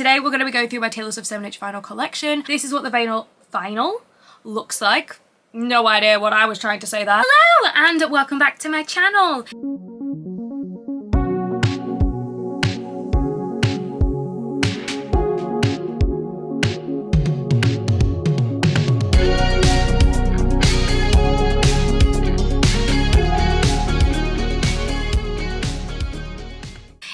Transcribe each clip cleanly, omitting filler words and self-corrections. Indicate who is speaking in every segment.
Speaker 1: Today we're going to be going through my Taylor Swift 7-inch vinyl collection. This is what the vinyl looks like. No idea what I was trying to say there. Hello and welcome back to my channel.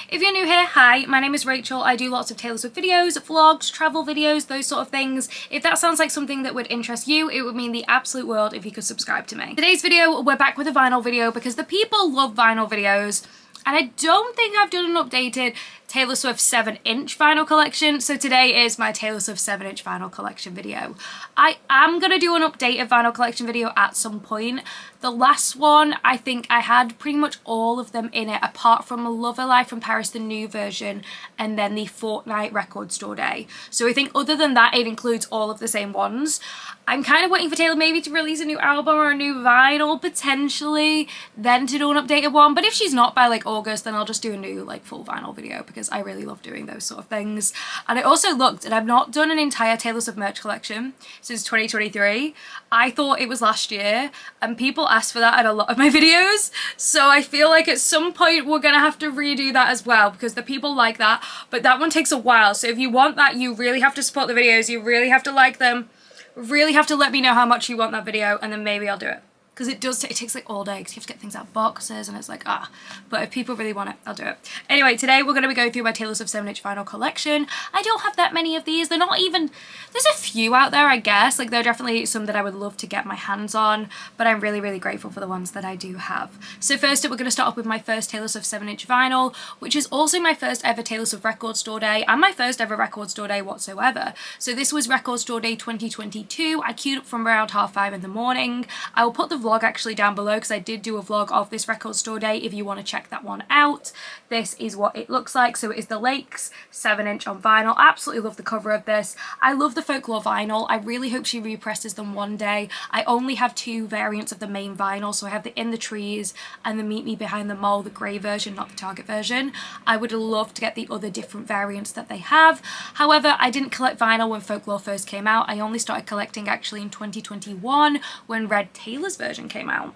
Speaker 1: If you're new here, hi, my name is Rachel. I do lots of Taylor Swift videos, vlogs, travel videos, those sort of things. If that sounds like something that would interest you, it would mean the absolute world if you could subscribe to me. Today's video, we're back with a vinyl video because the people love vinyl videos. And I don't think I've done an updated Taylor Swift 7-inch vinyl collection, so today is my Taylor Swift 7-inch vinyl collection video. I am going to do an updated vinyl collection video at some point. The last one, I think I had pretty much all of them in it, apart from Love Alive from Paris, the new version, and then the Fortnite Record Store Day. So I think other than that, it includes all of the same ones. I'm kind of waiting for Taylor maybe to release a new album or a new vinyl, potentially, then to do an updated one. But if she's not by like August, then I'll just do a new like full vinyl video because I really love doing those sort of things. And I also looked, and I've not done an entire Taylor Swift merch collection since 2023. I thought it was last year, and people asked for that at a lot of my videos. So I feel like at some point we're gonna have to redo that as well because the people like that, but that one takes a while. So if you want that, you really have to support the videos, you really have to like them. Really have to let me know how much you want that video, and then maybe I'll do it. Because it takes like all day because you have to get things out of boxes and it's like, but if people really want it, I'll do it. Anyway, today we're going to be going through my Taylor Swift 7-inch vinyl collection. I don't have that many of these. They're not even, there's a few out there, I guess. Like there are definitely some that I would love to get my hands on, but I'm really, really grateful for the ones that I do have. So first up, we're going to start off with my first Taylor Swift 7-inch vinyl, which is also my first ever Taylor Swift Record Store Day and my first ever Record Store Day whatsoever. So this was Record Store Day 2022. I queued up from around 5:30 in the morning. I will put the vlog actually down below because I did do a vlog of this Record Store Day if you want to check that one out. This is what it looks like. So it is the Lakes 7-inch on vinyl. I absolutely love the cover of this. I love the Folklore vinyl. I really hope she represses them one day. I only have two variants of the main vinyl, so I have the In the Trees and the Meet Me Behind the Mole, the grey version, not the Target version. I would love to get the other different variants that they have. However, I didn't collect vinyl when Folklore first came out. I only started collecting actually in 2021 when Red Taylor's version came out.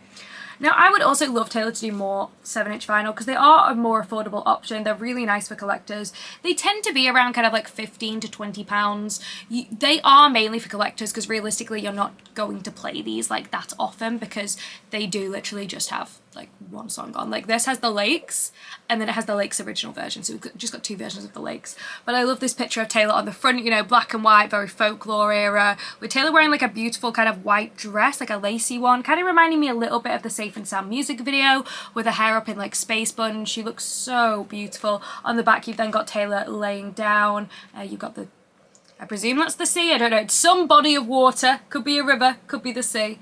Speaker 1: Now, I would also love Taylor to do more 7-inch vinyl because they are a more affordable option. They're really nice for collectors. They tend to be around kind of like 15 to 20 pounds. They are mainly for collectors because realistically you're not going to play these like that often because they do literally just have like one song on. Like this has the Lakes and then it has the Lakes original version, so we've just got two versions of the Lakes. But I love this picture of Taylor on the front, you know, black and white, very Folklore era, with Taylor wearing like a beautiful kind of white dress, like a lacy one, kind of reminding me a little bit of the Safe and Sound music video with her hair up in like space bun. She looks so beautiful. On the back you've then got Taylor laying down. You've got the, I presume that's the sea, I don't know, it's some body of water, could be a river, could be the sea.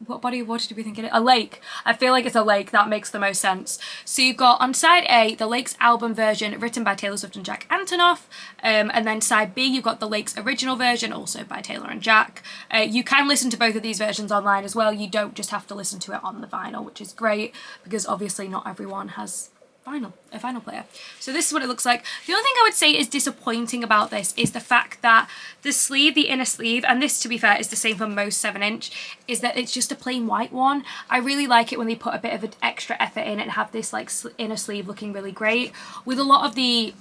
Speaker 1: What body of water do we think it is? A lake. I feel like it's a lake. That makes the most sense. So you've got on side A, the Lakes album version written by Taylor Swift and Jack Antonoff. And then side B, you've got the Lakes original version, also by Taylor and Jack. You can listen to both of these versions online as well. You don't just have to listen to it on the vinyl, which is great because obviously not everyone has a vinyl player. So this is what it looks like. The only thing I would say is disappointing about this is the fact that the sleeve, the inner sleeve, and this to be fair is the same for most 7-inch, is that it's just a plain white one. I really like it when they put a bit of an extra effort in it and have this like inner sleeve looking really great. With a lot of the,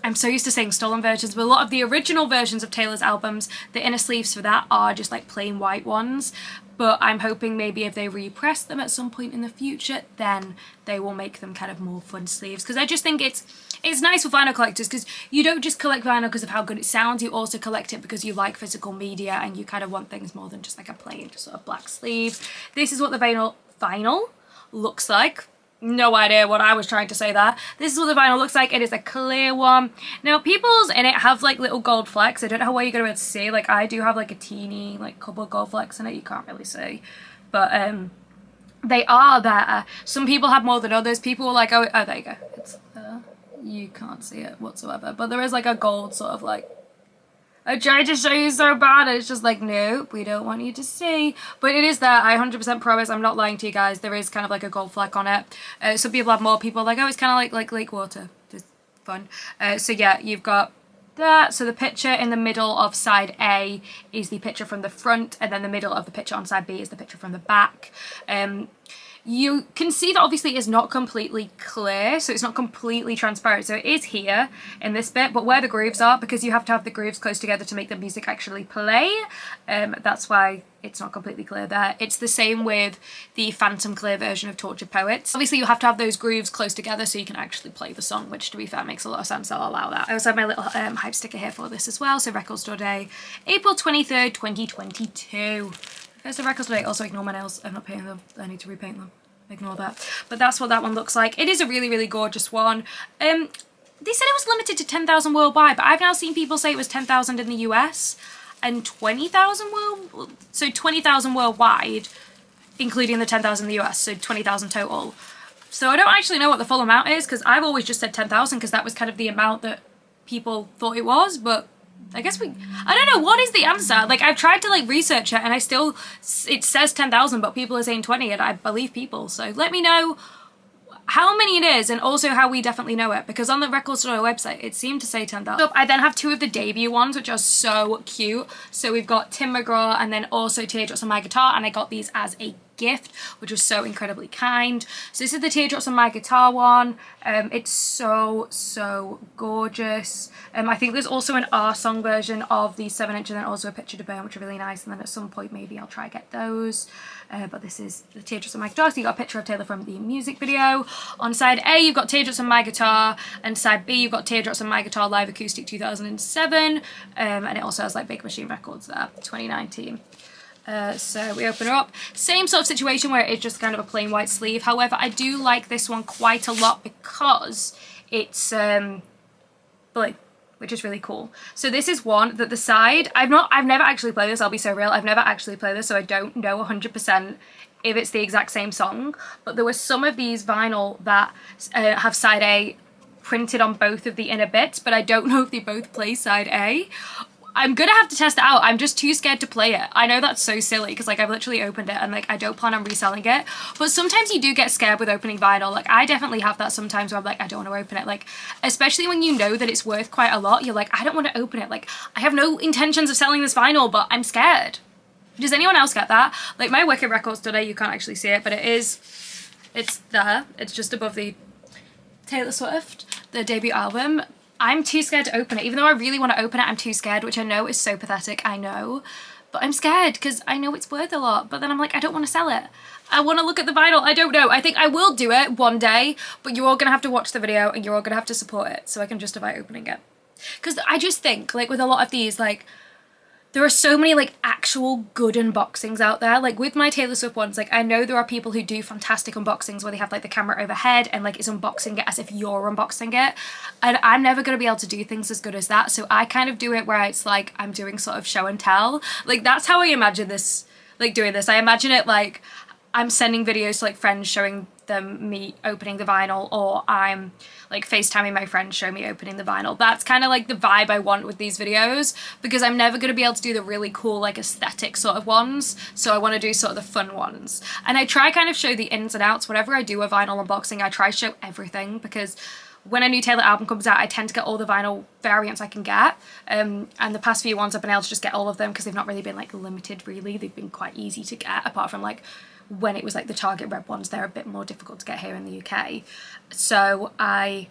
Speaker 1: I'm so used to saying stolen versions, but a lot of the original versions of Taylor's albums, the inner sleeves for that are just like plain white ones. But I'm hoping maybe if they repress them at some point in the future, then they will make them kind of more fun sleeves. Because I just think it's nice for vinyl collectors because you don't just collect vinyl because of how good it sounds, you also collect it because you like physical media and you kind of want things more than just like a plain just sort of black sleeve. This is what the vinyl looks like. No idea what I was trying to say there. This is what the vinyl looks like. It is a clear one. Now, people's in it have like little gold flecks. I don't know how well you're going to be able to see. Like I do have like a teeny like couple of gold flecks in it. You can't really see. But they are there. Some people have more than others. People were like, oh there you go. It's you can't see it whatsoever. But there is like a gold sort of like, I tried to show you so bad, and it's just like, nope, we don't want you to see. But it is there, I 100% promise, I'm not lying to you guys, there is kind of like a gold fleck on it. Some people have more, people are like, oh, it's kind of like lake water. Just fun. So yeah, you've got that. So the picture in the middle of side A is the picture from the front, and then the middle of the picture on side B is the picture from the back. You can see that obviously it's not completely clear, so it's not completely transparent. So it is here in this bit, but where the grooves are, because you have to have the grooves close together to make the music actually play, that's why it's not completely clear there. It's the same with the Phantom Clear version of Tortured Poets. Obviously you have to have those grooves close together so you can actually play the song, which to be fair makes a lot of sense. I'll allow that. I also have my little hype sticker here for this as well. So Record Store Day, April 23rd, 2022. There's the Record Store Day. Also ignore my nails. I'm not painting them. I need to repaint them. Ignore that. But that's what that one looks like. It is a really, really gorgeous one. They said it was limited to 10,000 worldwide, but I've now seen people say it was 10,000 in the US and 20,000 so 20,000 worldwide, including the 10,000 in the US, so 20,000 total. So I don't actually know what the full amount is, because I've always just said 10,000 because that was kind of the amount that people thought it was, but I guess I don't know, what is the answer? Like, I've tried to like research it and it says 10,000, but people are saying 20, and I believe people. So let me know how many it is, and also how we definitely know it, because on the Record Store website it seemed to say 10,000. I then have two of the debut ones, which are so cute. So we've got Tim McGraw and then also Teardrops on My Guitar, and I got these as a gift, which was so incredibly kind. So this is the Teardrops on My Guitar one. It's so gorgeous. I think there's also an Our Song version of the 7-inch, and then also a Picture to Burn, which are really nice, and then at some point maybe I'll try get those. But this is the Teardrops on My Guitar. So you got a picture of Taylor from the music video. On side A you've got Teardrops on My Guitar, and side B you've got Teardrops on My Guitar Live Acoustic 2007, and it also has like Big Machine Records there, 2019. So we open her up. Same sort of situation where it's just kind of a plain white sleeve. However, I do like this one quite a lot because it's blue, which is really cool. So this is one that the side, I've never actually played this, I'll be so real. I've never actually played this, so I don't know 100% if it's the exact same song. But there were some of these vinyl that have side A printed on both of the inner bits, but I don't know if they both play side A. I'm gonna have to test it out. I'm just too scared to play it. I know that's so silly because like I've literally opened it and like I don't plan on reselling it, but sometimes you do get scared with opening vinyl. Like I definitely have that sometimes where I'm like, I don't want to open it, like especially when you know that it's worth quite a lot. You're like, I don't want to open it, like I have no intentions of selling this vinyl, but I'm scared. Does anyone else get that? Like my Wicked Records today, you can't actually see it, but it's there. It's just above the Taylor Swift, the debut album. I'm too scared to open it. Even though I really want to open it, I'm too scared, which I know is so pathetic, I know. But I'm scared because I know it's worth a lot. But then I'm like, I don't want to sell it. I want to look at the vinyl. I don't know. I think I will do it one day, but you're all going to have to watch the video and you're all going to have to support it so I can justify opening it. Because I just think, like with a lot of these, like, there are so many like actual good unboxings out there. Like with my Taylor Swift ones, like I know there are people who do fantastic unboxings where they have like the camera overhead and like it's unboxing it as if you're unboxing it. And I'm never going to be able to do things as good as that. So I kind of do it where it's like I'm doing sort of show and tell. Like that's how I imagine this, like doing this. I imagine it like I'm sending videos to like friends showing them me opening the vinyl, or I'm like FaceTiming my friends show me opening the vinyl. That's kind of like the vibe I want with these videos, because I'm never going to be able to do the really cool like aesthetic sort of ones, so I want to do sort of the fun ones. And I try kind of show the ins and outs. Whenever I do a vinyl unboxing, I try to show everything, because when a new Taylor album comes out, I tend to get all the vinyl variants I can get, and the past few ones I've been able to just get all of them because they've not really been like limited really. They've been quite easy to get, apart from like when it was like the Target red ones, they're a bit more difficult to get here in the UK. So I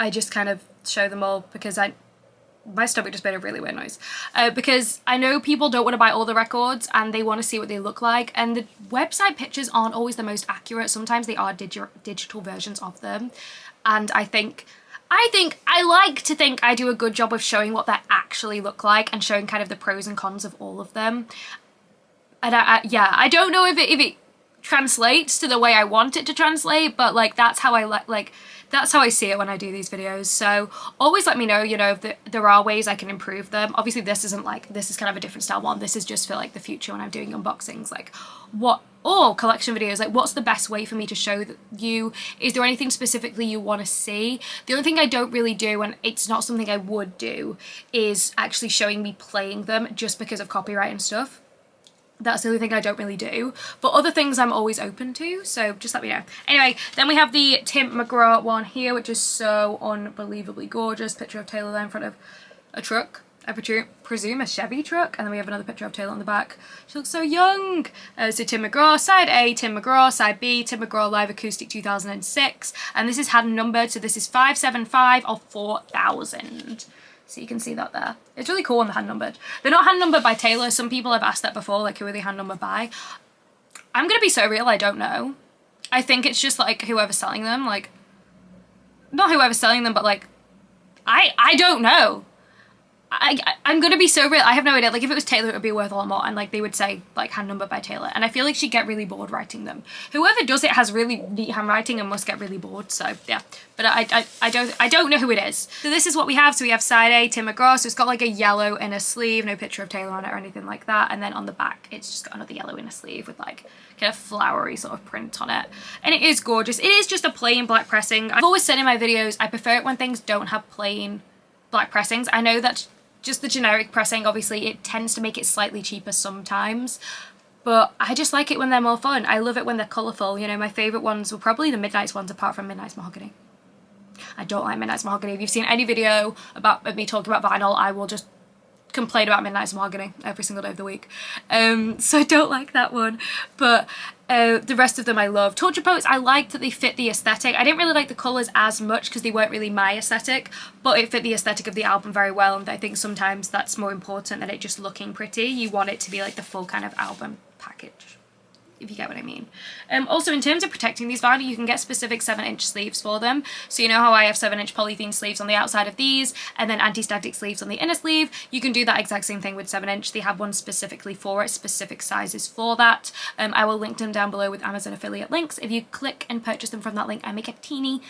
Speaker 1: just kind of show them all because my stomach just made a really weird noise, because I know people don't want to buy all the records and they want to see what they look like, and the website pictures aren't always the most accurate. Sometimes they are digital versions of them, and I like to think I do a good job of showing what they actually look like and showing kind of the pros and cons of all of them. And yeah, I don't know if it translates to the way I want it to translate, but like that's how that's how I see it when I do these videos. So always let me know, you know, if there are ways I can improve them. Obviously this isn't like, this is kind of a different style one. This is just for like the future when I'm doing unboxings, like collection videos, like what's the best way for me to show you? Is there anything specifically you want to see? The only thing I don't really do, and it's not something I would do, is actually showing me playing them just because of copyright and stuff. That's the only thing I don't really do. But other things I'm always open to, so just let me know. Anyway, then we have the Tim McGraw one here, which is so unbelievably gorgeous. Picture of Taylor there in front of a truck. I presume a Chevy truck. And then we have another picture of Taylor on the back. She looks so young. So Tim McGraw, side A, Tim McGraw, side B, Tim McGraw Live Acoustic 2006. And this is hand numbered, so this is 575 of 4000. So you can see that there. It's really cool on the hand numbered. They're not hand numbered by Taylor. Some people have asked that before, like who are they hand numbered by? I'm gonna be so real, I don't know. I think it's just like whoever's selling them, like, not whoever's selling them, but like, I don't know. I'm gonna be so real, I have no idea. Like if it was Taylor it would be worth a lot more, and like they would say like hand numbered by Taylor, and I feel like she'd get really bored writing them. Whoever does it has really neat handwriting and must get really bored, so yeah. But I don't know who it is. So this is what we have. So we have side A, Tim McGraw, so it's got like a yellow inner sleeve, no picture of Taylor on it or anything like that, and then on the back it's just got another yellow inner sleeve with like kind of flowery sort of print on it, and it is gorgeous. It is just a plain black pressing. I've always said in my videos I prefer it when things don't have plain black pressings. I know that just the generic pressing, obviously it tends to make it slightly cheaper sometimes, but I just like it when they're more fun. I love it when they're colourful. You know, my favourite ones were probably the Midnight's ones, apart from Midnight's Mahogany. I don't like Midnight's Mahogany. If you've seen any video about me talking about vinyl, I will just complain about Midnight's Mahogany every single day of the week. So I don't like that one, but the rest of them I love. Torture Poets, I liked that they fit the aesthetic. I didn't really like the colours as much because they weren't really my aesthetic, but it fit the aesthetic of the album very well, and I think sometimes that's more important than it just looking pretty. You want it to be like the full kind of album package, if you get what I mean. Also, in terms of protecting these vinyl, you can get specific 7-inch sleeves for them. So you know how I have 7-inch polythene sleeves on the outside of these, and then anti-static sleeves on the inner sleeve? You can do that exact same thing with 7-inch. They have one specifically for it, specific sizes for that. I will link them down below with Amazon affiliate links. If you click and purchase them from that link, I make a teeny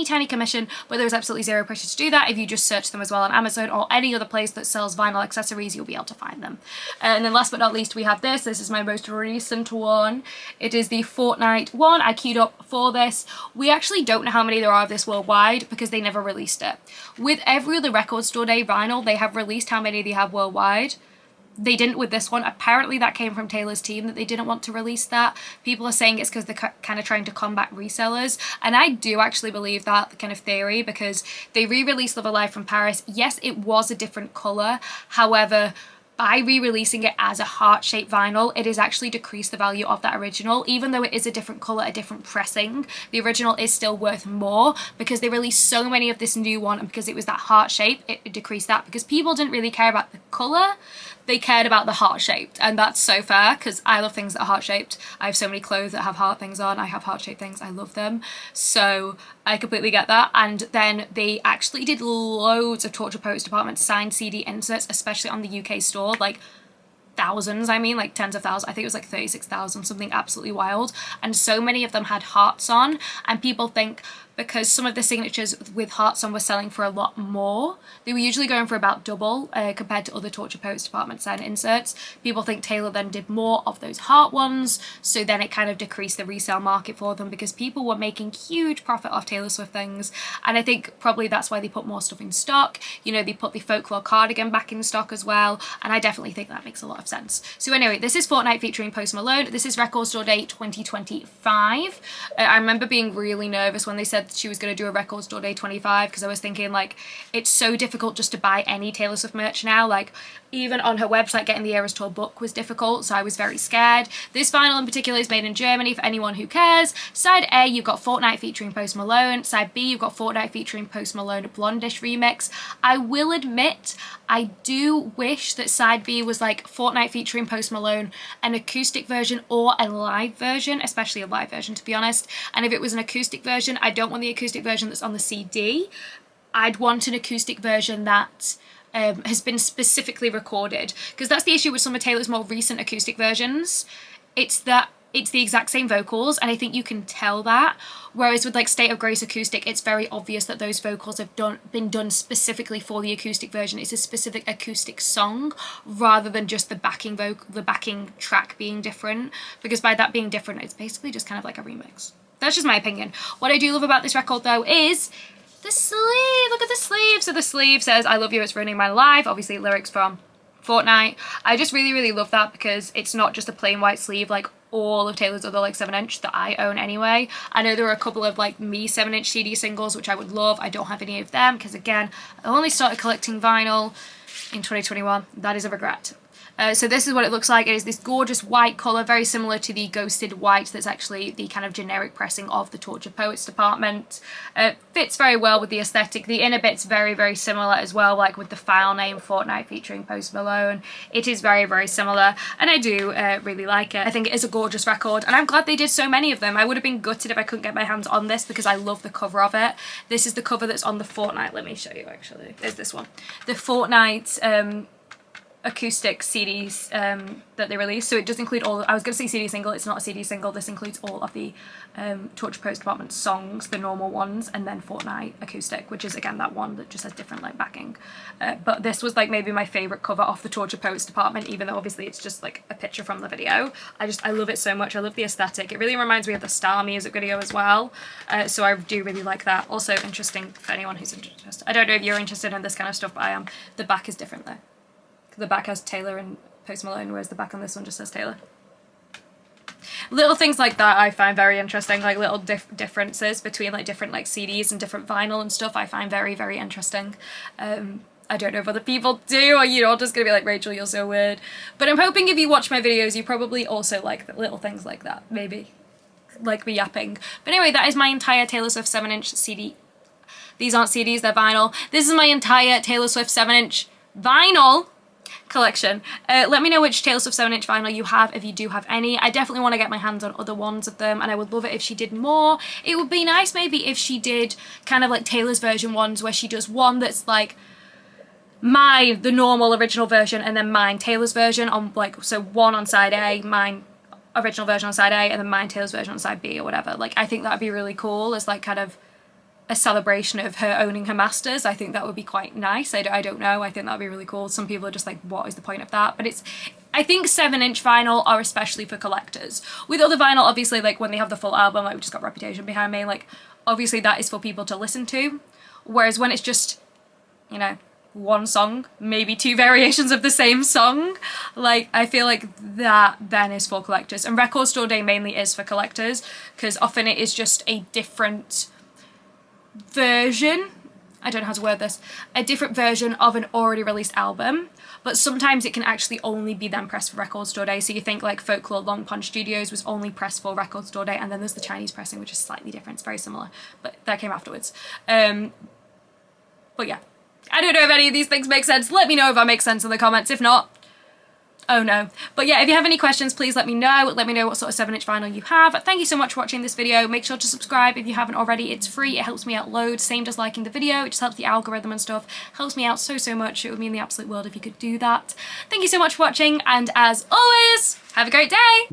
Speaker 1: tiny commission, but there's absolutely zero pressure to do that. If you just search them as well on Amazon or any other place that sells vinyl accessories, you'll be able to find them. And then last but not least, we have this. This is my most recent one. It is the Fortnite one. I queued up for this. We actually don't know how many there are of this worldwide because they never released it. With every other Record Store Day vinyl, they have released how many they have worldwide. They didn't with this one. Apparently that came from Taylor's team, that they didn't want to release that. People are saying it's because they're kind of trying to combat resellers, and I do actually believe that kind of theory, because they re-released Love Alive from Paris. Yes, it was a different colour, however, by re-releasing it as a heart-shaped vinyl, it has actually decreased the value of that original. Even though it is a different colour, a different pressing, the original is still worth more because they released so many of this new one, and because it was that heart shape, it decreased that because people didn't really care about the colour. They cared about the heart-shaped, and that's so fair because I love things that are heart-shaped. I have so many clothes that have heart things on. I have heart-shaped things. I love them. So I completely get that. And then they actually did loads of Torture Poets Department signed CD inserts, especially on the UK store, like thousands, I mean, like tens of thousands. I think it was like 36,000, something absolutely wild. And so many of them had hearts on, and people think because some of the signatures with hearts on were selling for a lot more. They were usually going for about double compared to other Torture Poets Department signed inserts. People think Taylor then did more of those heart ones, so then it kind of decreased the resale market for them because people were making huge profit off Taylor Swift things, and I think probably that's why they put more stuff in stock. You know, they put the Folklore cardigan back in stock as well, and I definitely think that makes a lot of sense. So anyway, this is Fortnite featuring Post Malone. This is Record Store Day 2025. I remember being really nervous when they said she was going to do a Record Store Day 25, because I was thinking, like, it's so difficult just to buy any Taylor Swift merch now. Like, even on her website, getting the Eras Tour book was difficult, so I was very scared. This vinyl in particular is made in Germany, for anyone who cares. Side A, you've got Fortnite featuring Post Malone. Side B, you've got Fortnite featuring Post Malone, a Blondish remix. I will admit, I do wish that Side B was like Fortnite featuring Post Malone, an acoustic version or a live version, especially a live version, to be honest. And if it was an acoustic version, I don't want the acoustic version that's on the CD. I'd want an acoustic version that has been specifically recorded, because that's the issue with some of Taylor's more recent acoustic versions. It's that it's the exact same vocals, and I think you can tell that. Whereas with like State of Grace acoustic, it's very obvious that those vocals have been done specifically for the acoustic version. It's a specific acoustic song rather than just the backing track being different, because by that being different, it's basically just kind of like a remix. That's just my opinion. What I do love about this record though is the sleeve. Look at the sleeve. So the sleeve says, "I love you, it's ruining my life." Obviously lyrics from Fortnite. I just really love that because it's not just a plain white sleeve like all of Taylor's other like 7-inch that I own anyway. I know there are a couple of like me 7-inch CD singles which I would love. I don't have any of them because again, I only started collecting vinyl in 2021. That is a regret. So this is what it looks like. It is this gorgeous white colour, very similar to the Ghosted White that's actually the kind of generic pressing of the Tortured Poets department. Fits very well with the aesthetic. The inner bit's very similar as well, like with the file name Fortnite featuring Post Malone. It is very similar, and I do really like it. I think it is a gorgeous record, and I'm glad they did so many of them. I would have been gutted if I couldn't get my hands on this because I love the cover of it. This is the cover that's on the Fortnite. Let me show you actually. There's this one. The Fortnite acoustic CDs that they released, so it does include all, I was going to say CD single, it's not a CD single, this includes all of the Tortured Poets department songs, the normal ones, and then Fortnite acoustic, which is again that one that just has different like backing. But this was like maybe my favourite cover off the Tortured Poets department, even though obviously it's just like a picture from the video. I love it so much. I love the aesthetic. It really reminds me of the Star music video as well, so I do really like that. Also interesting for anyone who's interested. I don't know if you're interested in this kind of stuff, but I am. The back is different though. The back has Taylor and Post Malone, whereas the back on this one just says Taylor. Little things like that I find very interesting, like little differences between like different like CDs and different vinyl and stuff I find very interesting. I don't know if other people do, or you're just gonna be like, Rachel, you're so weird. But I'm hoping if you watch my videos, you probably also like little things like that, maybe. Like me yapping. But anyway, that is my entire Taylor Swift 7-inch CD. These aren't CDs, they're vinyl. This is my entire Taylor Swift 7-inch vinyl collection. Let me know which Taylor Swift 7-inch vinyl you have, if you do have any. I definitely want to get my hands on other ones of them, and I would love it if she did more. It would be nice maybe if she did kind of like Taylor's version ones, where she does one that's like the normal original version, and then mine Taylor's version on like, so one on side A, mine original version on side A, and then mine Taylor's version on side B or whatever. Like I think that would be really cool as like kind of a celebration of her owning her masters. I think that would be quite nice. I don't know. I think that would be really cool. Some people are just like, what is the point of that? But I think 7-inch vinyl are especially for collectors. With other vinyl, obviously, like when they have the full album, like we just got Reputation behind me, like obviously that is for people to listen to. Whereas when it's just, you know, one song, maybe 2 variations of the same song, like I feel like that then is for collectors. And Record Store Day mainly is for collectors, because often it is just a different version, I don't know how to word this, a different version of an already released album, but sometimes it can actually only be then pressed for Record Store Day. So you think like Folklore Long Pond Studios was only pressed for Record Store Day, and then there's the Chinese pressing, which is slightly different. It's very similar, but that came afterwards. But yeah, I don't know if any of these things make sense. Let me know if that makes sense in the comments. If not, oh no. But yeah, if you have any questions, please let me know. Let me know what sort of 7-inch vinyl you have. Thank you so much for watching this video. Make sure to subscribe if you haven't already. It's free. It helps me out loads. Same as liking the video. It just helps the algorithm and stuff. Helps me out so much. It would mean the absolute world if you could do that. Thank you so much for watching, and as always, have a great day.